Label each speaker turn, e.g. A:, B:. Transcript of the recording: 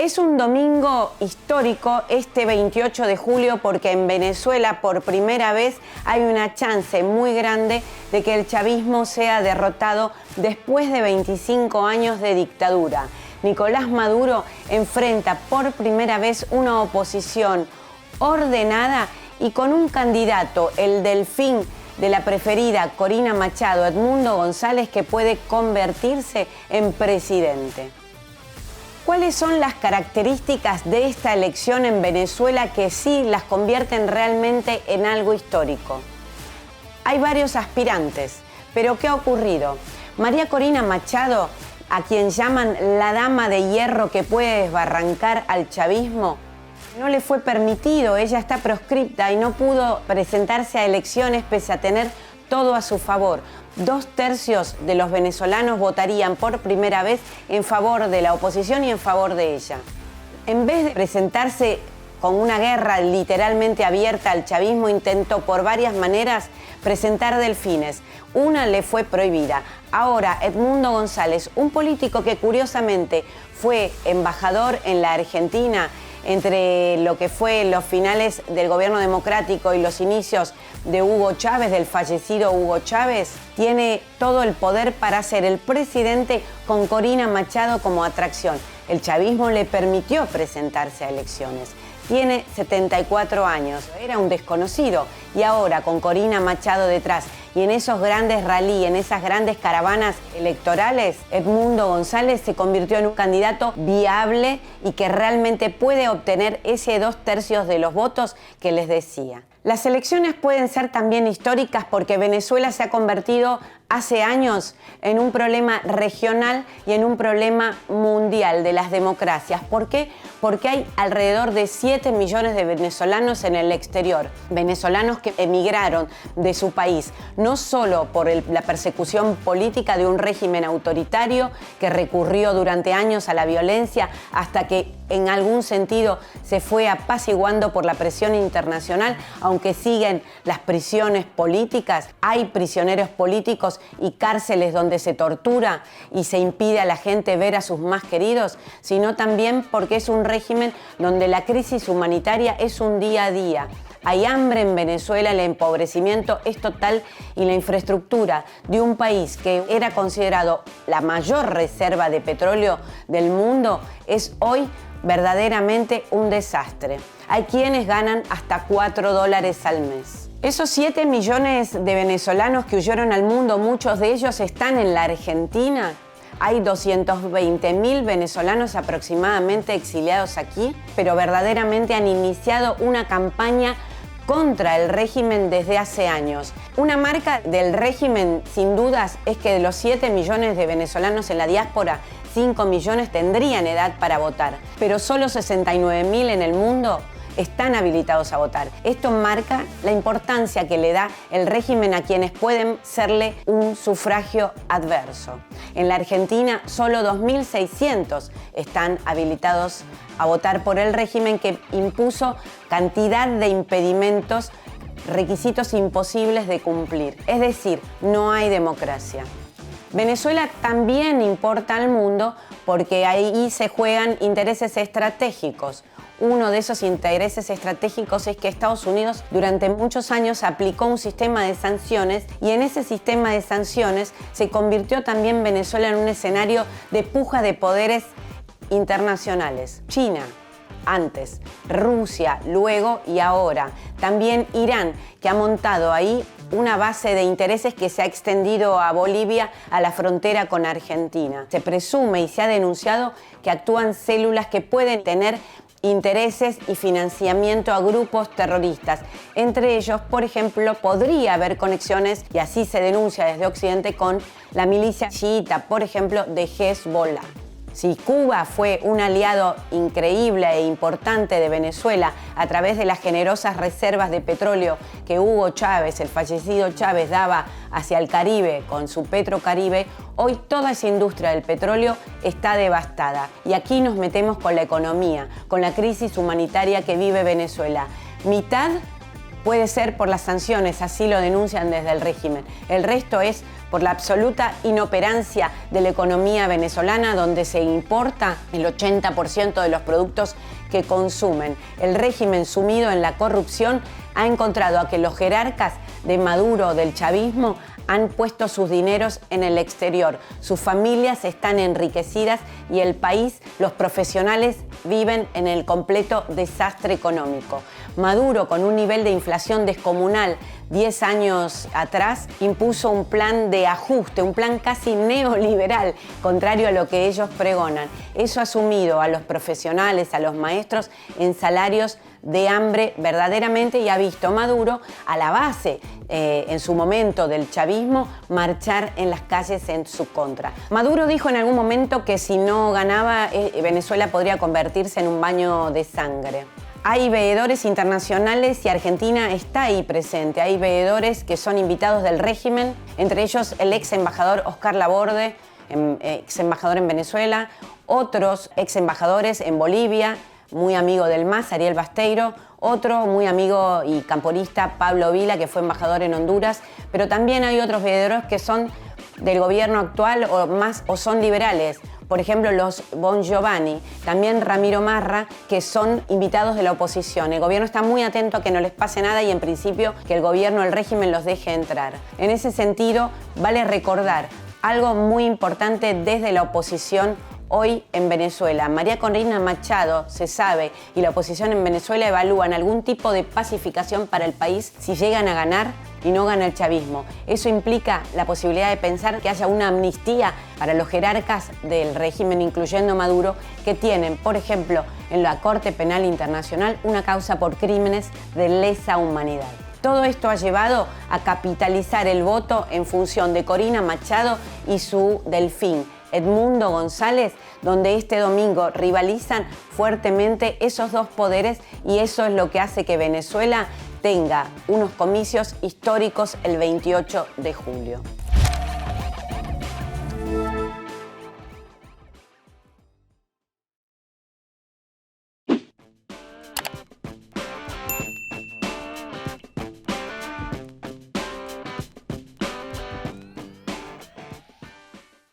A: Es un domingo histórico este 28 de julio porque en Venezuela por primera vez hay una chance muy grande de que el chavismo sea derrotado después de 25 años de dictadura. Nicolás Maduro enfrenta por primera vez una oposición ordenada y con un candidato, el delfín de la preferida Corina Machado, Edmundo González, que puede convertirse en presidente. ¿Cuáles son las características de esta elección en Venezuela que sí las convierten realmente en algo histórico? Hay varios aspirantes, pero ¿qué ha ocurrido? María Corina Machado, a quien llaman la dama de hierro que puede desbarrancar al chavismo, no le fue permitido, ella está proscripta y no pudo presentarse a elecciones pese a tener todo a su favor. 2/3 de los venezolanos votarían por primera vez en favor de la oposición y en favor de ella. En vez de presentarse con una guerra literalmente abierta al chavismo, intentó por varias maneras presentar delfines. Una le fue prohibida. Ahora, Edmundo González, un político que curiosamente fue embajador en la Argentina entre lo que fue los finales del gobierno democrático y los inicios de Hugo Chávez, del fallecido Hugo Chávez, tiene todo el poder para ser el presidente con Corina Machado como atracción. El chavismo le permitió presentarse a elecciones. Tiene 74 años, era un desconocido y ahora con Corina Machado detrás y en esos grandes rallies, en esas grandes caravanas electorales, Edmundo González se convirtió en un candidato viable y que realmente puede obtener ese 2/3 de los votos que les decía. Las elecciones pueden ser también históricas porque Venezuela se ha convertido hace años en un problema regional y en un problema mundial de las democracias. ¿Por qué? Porque hay alrededor de 7 millones de venezolanos en el exterior, venezolanos que emigraron de su país, no solo por la persecución política de un régimen autoritario que recurrió durante años a la violencia hasta que en algún sentido se fue apaciguando por la presión internacional, aunque siguen las prisiones políticas, hay prisioneros políticos y cárceles donde se tortura y se impide a la gente ver a sus más queridos, sino también porque es un régimen donde la crisis humanitaria es un día a día. Hay hambre en Venezuela, el empobrecimiento es total y la infraestructura de un país que era considerado la mayor reserva de petróleo del mundo es hoy verdaderamente un desastre. Hay quienes ganan hasta $4 al mes. Esos 7 millones de venezolanos que huyeron al mundo, muchos de ellos están en la Argentina. Hay 220.000 venezolanos aproximadamente exiliados aquí, pero verdaderamente han iniciado una campaña contra el régimen desde hace años. Una marca del régimen, sin dudas, es que de los 7 millones de venezolanos en la diáspora, 5 millones tendrían edad para votar, pero solo 69.000 en el mundo están habilitados a votar. Esto marca la importancia que le da el régimen a quienes pueden serle un sufragio adverso. En la Argentina, solo 2.600 están habilitados a votar por el régimen que impuso cantidad de impedimentos, requisitos imposibles de cumplir. Es decir, no hay democracia. Venezuela también importa al mundo porque ahí se juegan intereses estratégicos. Uno de esos intereses estratégicos es que Estados Unidos durante muchos años aplicó un sistema de sanciones y en ese sistema de sanciones se convirtió también Venezuela en un escenario de puja de poderes internacionales. China, antes, Rusia, luego y ahora. También Irán, que ha montado ahí una base de intereses que se ha extendido a Bolivia, a la frontera con Argentina. Se presume y se ha denunciado que actúan células que pueden tener intereses y financiamiento a grupos terroristas. Entre ellos, por ejemplo, podría haber conexiones, y así se denuncia desde Occidente, con la milicia chiita, por ejemplo, de Hezbollah. Si Cuba fue un aliado increíble e importante de Venezuela a través de las generosas reservas de petróleo que Hugo Chávez, el fallecido Chávez, daba hacia el Caribe con su Petrocaribe, hoy toda esa industria del petróleo está devastada. Y aquí nos metemos con la economía, con la crisis humanitaria que vive Venezuela. Mitad puede ser por las sanciones, así lo denuncian desde el régimen. El resto es por la absoluta inoperancia de la economía venezolana, donde se importa el 80% de los productos que consumen. El régimen, sumido en la corrupción, ha encontrado a que los jerarcas de Maduro, del chavismo, han puesto sus dineros en el exterior. Sus familias están enriquecidas y el país, los profesionales, viven en el completo desastre económico. Maduro, con un nivel de inflación descomunal 10 años atrás, impuso un plan de ajuste, un plan casi neoliberal, contrario a lo que ellos pregonan. Eso ha sumido a los profesionales, a los maestros, en salarios de hambre verdaderamente, y ha visto Maduro a la base, en su momento, del chavismo, marchar en las calles en su contra. Maduro dijo en algún momento que si no ganaba, Venezuela podría convertirse en un baño de sangre. Hay veedores internacionales y Argentina está ahí presente. Hay veedores que son invitados del régimen, entre ellos el ex embajador Oscar Laborde, ex embajador en Venezuela, otros ex embajadores en Bolivia, muy amigo del MAS, Ariel Basteiro, otro muy amigo y camporista, Pablo Vila, que fue embajador en Honduras, pero también hay otros veedores que son del gobierno actual o son liberales. Por ejemplo, los Bon Giovanni, también Ramiro Marra, que son invitados de la oposición. El gobierno está muy atento a que no les pase nada y, en principio, que el gobierno, el régimen, los deje entrar. En ese sentido, vale recordar algo muy importante desde la oposición hoy en Venezuela. María Corina Machado, se sabe, y la oposición en Venezuela evalúan algún tipo de pacificación para el país si llegan a ganar y no gana el chavismo. Eso implica la posibilidad de pensar que haya una amnistía para los jerarcas del régimen, incluyendo Maduro, que tienen, por ejemplo, en la Corte Penal Internacional una causa por crímenes de lesa humanidad. Todo esto ha llevado a capitalizar el voto en función de Corina Machado y su delfín, Edmundo González, donde este domingo rivalizan fuertemente esos dos poderes, y eso es lo que hace que Venezuela tenga unos comicios históricos el 28 de julio.